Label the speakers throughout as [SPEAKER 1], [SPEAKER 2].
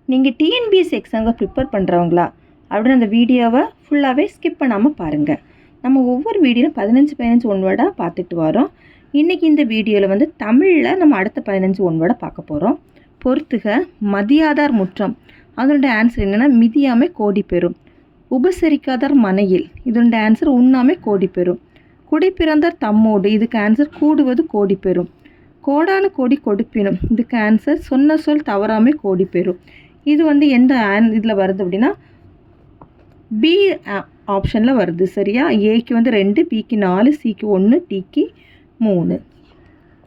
[SPEAKER 1] நீங்கள் டிஎன்பிஎஸ்சி எக்ஸாமுக்கு ப்ரிப்பேர் பண்ணுறவங்களா அப்படின்னு அந்த வீடியோவை ஃபுல்லாகவே ஸ்கிப் பண்ணாமல் பாருங்கள். நம்ம ஒவ்வொரு வீடியோவில் 15 ஒன் வேர்டாக பார்த்துட்டு வரோம். இன்றைக்கி இந்த வீடியோவில் வந்து தமிழில் நம்ம அடுத்த 15 ஒன் வேர்டை பார்க்க போகிறோம். பொறுத்துக. மதியாதார் முற்றம், அதனுடைய ஆன்சர் என்னென்னா மிதியாமை கோடி பெறும். உபசரிக்காதார் மனையில், இதனுடைய ஆன்சர் உண்ணாமை கோடி பெறும். குடி பிறந்தார் தம்மோடு, இதுக்கு ஆன்சர் கூடுவது கோடி பெறும். கோடானு கோடி கொடுப்பினும், இதுக்கு ஆன்சர் சொன்ன சொல் தவறாமை கோடி பெறும். இது வந்து எந்த இதில் வருது அப்படின்னா பி ஆப்ஷனில் வருது. சரியா? ஏக்கு வந்து 2, பிக்கு 4, சிக்கு 1, டிக்கு 3.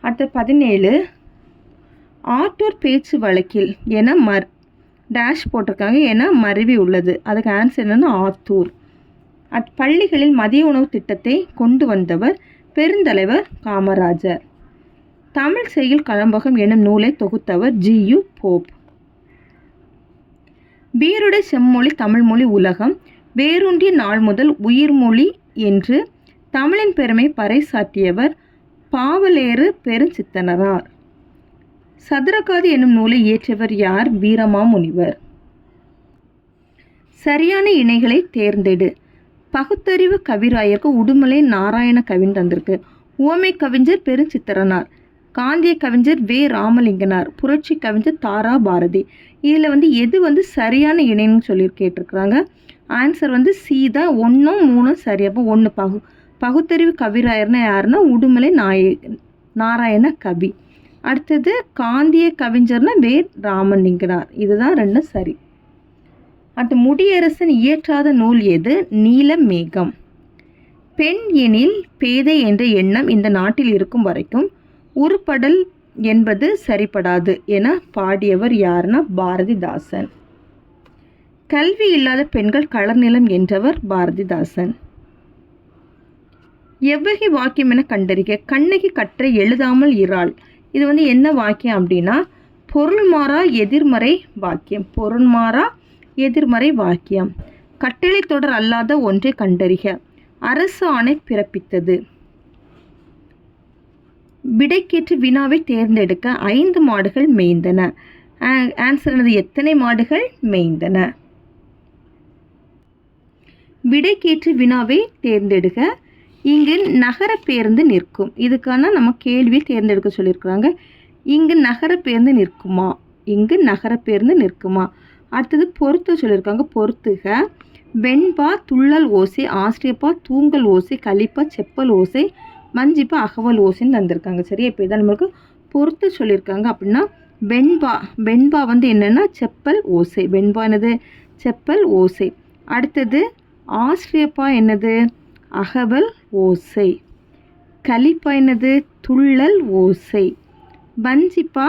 [SPEAKER 1] அடுத்த 17. ஆற்றோர் பேச்சு வழக்கில் என டேஷ் போட்டிருக்காங்க, என மருவி உள்ளது. அதுக்கு ஆன்சர் என்னென்னா ஆத்தூர். பள்ளிகளில் மதிய உணவு திட்டத்தை கொண்டு வந்தவர் பெருந்தலைவர் காமராஜர். தமிழ் செய்யுள் கலம்பகம் எனும் நூலை தொகுத்தவர் ஜி.யு. போப். வீருடை செம்மொழி தமிழ்மொழி உலகம் வேரூன்றிய நாள் முதல் உயிர்மொழி என்று தமிழின் பெருமை பறைசாற்றியவர் பாவலேறு பெருஞ்சித்தனார். சதுரகாதி என்னும் நூலை இயற்றியவர் யார்? வீரமாமுனிவர். சரியான இணைகளை தேர்ந்தெடு. பகுத்தறிவு கவிராயருக்கு உடுமலை நாராயண கவின் தந்திருக்கு. உவமை கவிஞர் பெருஞ்சித்திரனார். காந்திய கவிஞர் வே. ராமலிங்கனார். புரட்சி கவிஞர் தாரா பாரதி. இதில் வந்து எது வந்து சரியான இணைன்னு சொல்லி கேட்டிருக்கிறாங்க. ஆன்சர் வந்து சி தான். 1, 3 சரி. அப்போ 1 பகுத்தறிவு கவிராயர்னா யாருன்னா உடுமலை நாராயண கவி. அடுத்தது காந்திய கவிஞர்னா வே. ராமலிங்கனார். இதுதான் 2 சரி. அடுத்து முடியரசன் இயற்றாத நூல் எது? நீலமேகம். பெண் எனில் பேதை என்ற எண்ணம் இந்த நாட்டில் இருக்கும் வரைக்கும் உருப்படல் என்பது சரிப்படாது என பாடியவர் யாருன்னா பாரதிதாசன். கல்வி இல்லாத பெண்கள் கலர் நிலம் என்றவர் பாரதிதாசன். எவ்வகை வாக்கியம் என கண்டறிக. கண்ணகி கற்றை எழுதாமல் இராள். இது வந்து என்ன வாக்கியம் அப்படின்னா பொருள் மாறா எதிர்மறை வாக்கியம். பொருள் மாறா எதிர்மறை வாக்கியம். கட்டளை தொடர் அல்லாத ஒன்றை கண்டறிக. அரசு ஆணை பிறப்பித்தது. விடைக்கேற்று வினாவை தேர்ந்தெடுக்க 5 மாடுகள் மேய்ந்தன. ஆன்சர் என்னது? எத்தனை மாடுகள் மேய்ந்தன? விடைக்கேற்று வினாவை தேர்ந்தெடுக்க. இங்கு நகர பேருந்து நிற்கும். இதுக்கான நம்ம கேள்வியை தேர்ந்தெடுக்க சொல்லியிருக்கிறாங்க. இங்கு நகர பேருந்து நிற்குமா? இங்கு நகர பேருந்து நிற்குமா? அடுத்தது பொறுத்து சொல்லியிருக்காங்க. பொறுத்துக. வெண்பா துள்ளல் ஓசை, ஆசிரியப்பா தூங்கல் ஓசை, கலிப்பா செப்பல் ஓசை, மஞ்சிப்பா அகவல் ஓசைன்னு தந்திருக்காங்க. சரியா? இப்போ இதான் நம்மளுக்கு பொறுத்து சொல்லியிருக்காங்க. அப்படின்னா வெண்பா வந்து என்னென்னா செப்பல் ஓசை. வெண்பா என்னது? செப்பல் ஓசை. அடுத்தது ஆசிரியப்பா என்னது? அகவல் ஓசை. கலிப்பா என்னது? துள்ளல் ஓசை. வஞ்சிப்பா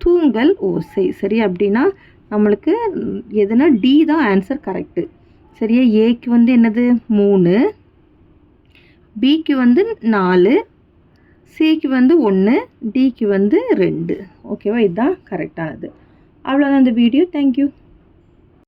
[SPEAKER 1] தூங்கல் ஓசை. சரி? அப்படின்னா நம்மளுக்கு எதுனா டி தான் ஆன்சர் கரெக்டு. சரியா? ஏக்கு வந்து என்னது? 3, பிக்கு வந்து 4, சிக்கு வந்து 1, டிக்கு வந்து 2. ஓகேவா? இதுதான் கரெக்டானது. அவ்வளோதான் இந்த வீடியோ. தேங்க்யூ.